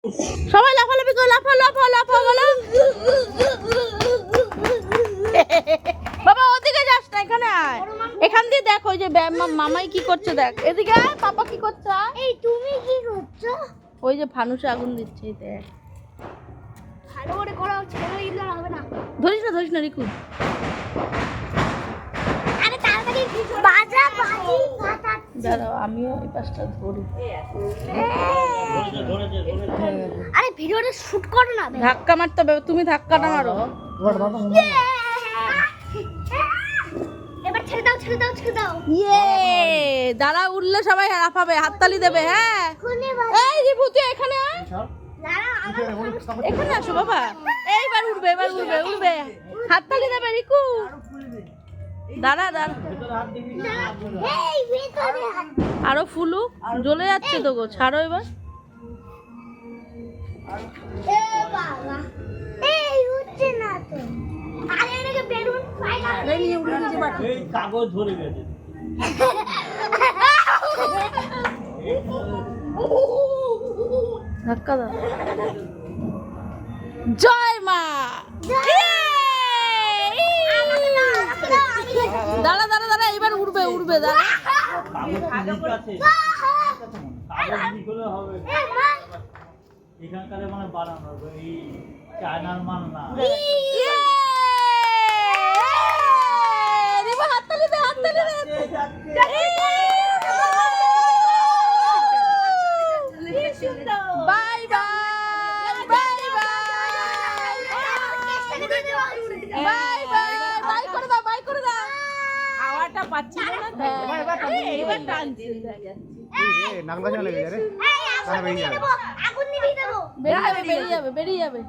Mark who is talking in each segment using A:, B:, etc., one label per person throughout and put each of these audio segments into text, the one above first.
A: সবাই লাফালাফি করে লাফা লাফা লাফা বলো। বাবা ওদিকে যাস না, এখানে আয়। এখান দিয়ে দেখ ওই যে মামাই কি করছে দেখ। এদিকে আয়, পাপা কি করছে।
B: এই তুমি কি করছো?
A: ওই যে ফানুসে আগুন দিচ্ছে দেখ।
B: ভালো করে করো, ছেড়ে দিলে হবে না।
A: ধরিস না রিকু।
B: আরে তাড়াতাড়ি বাজা বাজি ফাটা।
A: দাঁড়াও আমিও এই পাশটা ধরি।
B: আরে ভিডিওটা শুট করো না।
A: ধাক্কা মারতে হবে, তুমি ধাক্কাটা মারো।
B: এবার ছেড়ে দাও ছেড়ে দাও ছেড়ে দাও।
A: ইয়ে দাঁড়া, উঠলে সবাই লাফাবে, হাততালি দেবে। হ্যাঁ এই রিভু তুই এখানে আয়। এখানে আসো বাবা। এইবার উঠবে, এবার উঠবে উঠবে, হাততালি দেবে রিকু। দাঁড়া দাঁড়া,
B: এই ভিতরে
A: আরো ফুলুক, জ্বলে যাচ্ছে তো গো, ছাড়ো এবার।
B: এ বাবা এই উঠছে না তো। আরে এটাকে বেলুন ফাইলা নিয়ে উড়ে নিচে বাকি।
C: এই কাগজ ধরে গেছে।
A: ধাক্কা দাও। জয় মা। দাঁড়া দাঁড়া দাঁড়া, এবার উড়বে উড়বে, দাঁড়া।
C: এখানকার মানে বানানো এই চায়নার মাল না।
A: হাততালি দে, হাততালি দে। Bye bye bye bye bye bye করে দাও, বাই করে দাও। হাওয়াটা পাচ্ছি না তো, এবার টানছি।
D: নাগলাশা লেগে যাবে।
B: আগুন নিভিয়ে দেবো।
A: বেরিয়ে যাবে বেরিয়ে যাবে।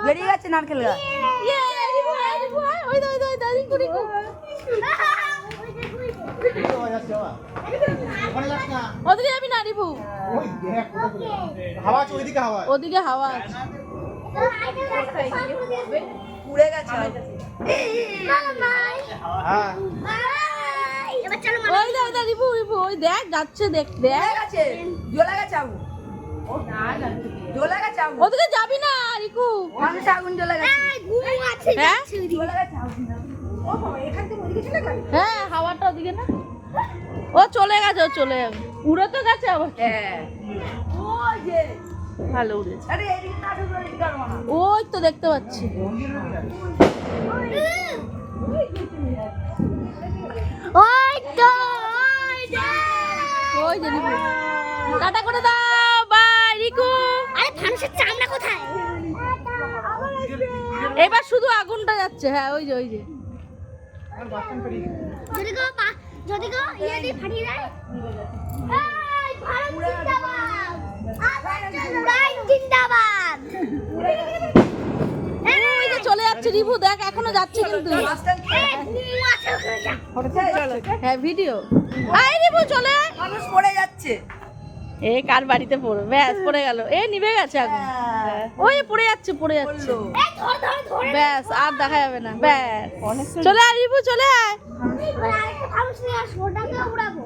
E: বেরিয়ে গেছে নারকেল গাছ।
A: ওই দা ওই দা দাদি কুড়ি কু। ওদিকে যাবি না রিভু,
D: ওই দেখ হাওয়া আছে, ওইদিকে হাওয়া।
A: ওদিকে হাওয়া আছে।
E: উড়ে গেছে।
D: হ্যাঁ
B: এবার চলো
A: ওই দা রিভু রিভু, ওই দেখ যাচ্ছে, দেখ দেখ।
E: জ্বলে গেছে, জ্বলে গেছে আগুন। জ্বলে গেছে আগুন।
A: ওদিকে যাবি না রিকু।
E: মানুষে আগুন জ্বলে গেছে।
B: ঘুম আছে
A: হ্যাঁ
E: জ্বলে গেছে আগুন। ও বাবা, এখান থেকে ওদিকে চলে গেল।
A: হ্যাঁ হাওয়াটা ওদিকে না, ও চলে গেছে, ও চলে যাবে। উড়ে তো গেছে আবার।
E: হ্যাঁ ওই যে,
A: ভালো উড়েছে।
E: আরে এদিকে না ঢুকলে এদিকে পারবো না।
A: ওই তো দেখতে পাচ্ছি।
B: ওই তো
A: ওই যে রিকু, টাটা করে দাও, বাই রিকু।
B: আরে ফানুসের চামড়া কোথায়?
A: এবার শুধু আগুনটা যাচ্ছে। হ্যাঁ ওই যে ওই যে।
B: যদি গো ইয়ে দিয়ে ফাটিয়ে দেয়। এই ভারত জিন্দাবাদ, আবার জিন্দাবাদ।
A: ওই যে চলে যাচ্ছে রিভু, দেখ এখনো যাচ্ছে কিন্তু। হ্যাঁ ভিডিও। আই রিভু চলে আয়।
E: মানুষ পড়ে যাচ্ছে।
A: এ কার বাড়িতে পড়বে, ব্যাস পড়ে গেল। এ নিভে গেছে আগুন। ওই পড়ে যাচ্ছে পড়ে যাচ্ছে, ব্যাস আর দেখা যাবে না। ব্যাস চলে আয় রিভু, চলে আয়।
B: আরেকটা ফানুস নিয়ে আসবো, ওটাকে উড়াবো।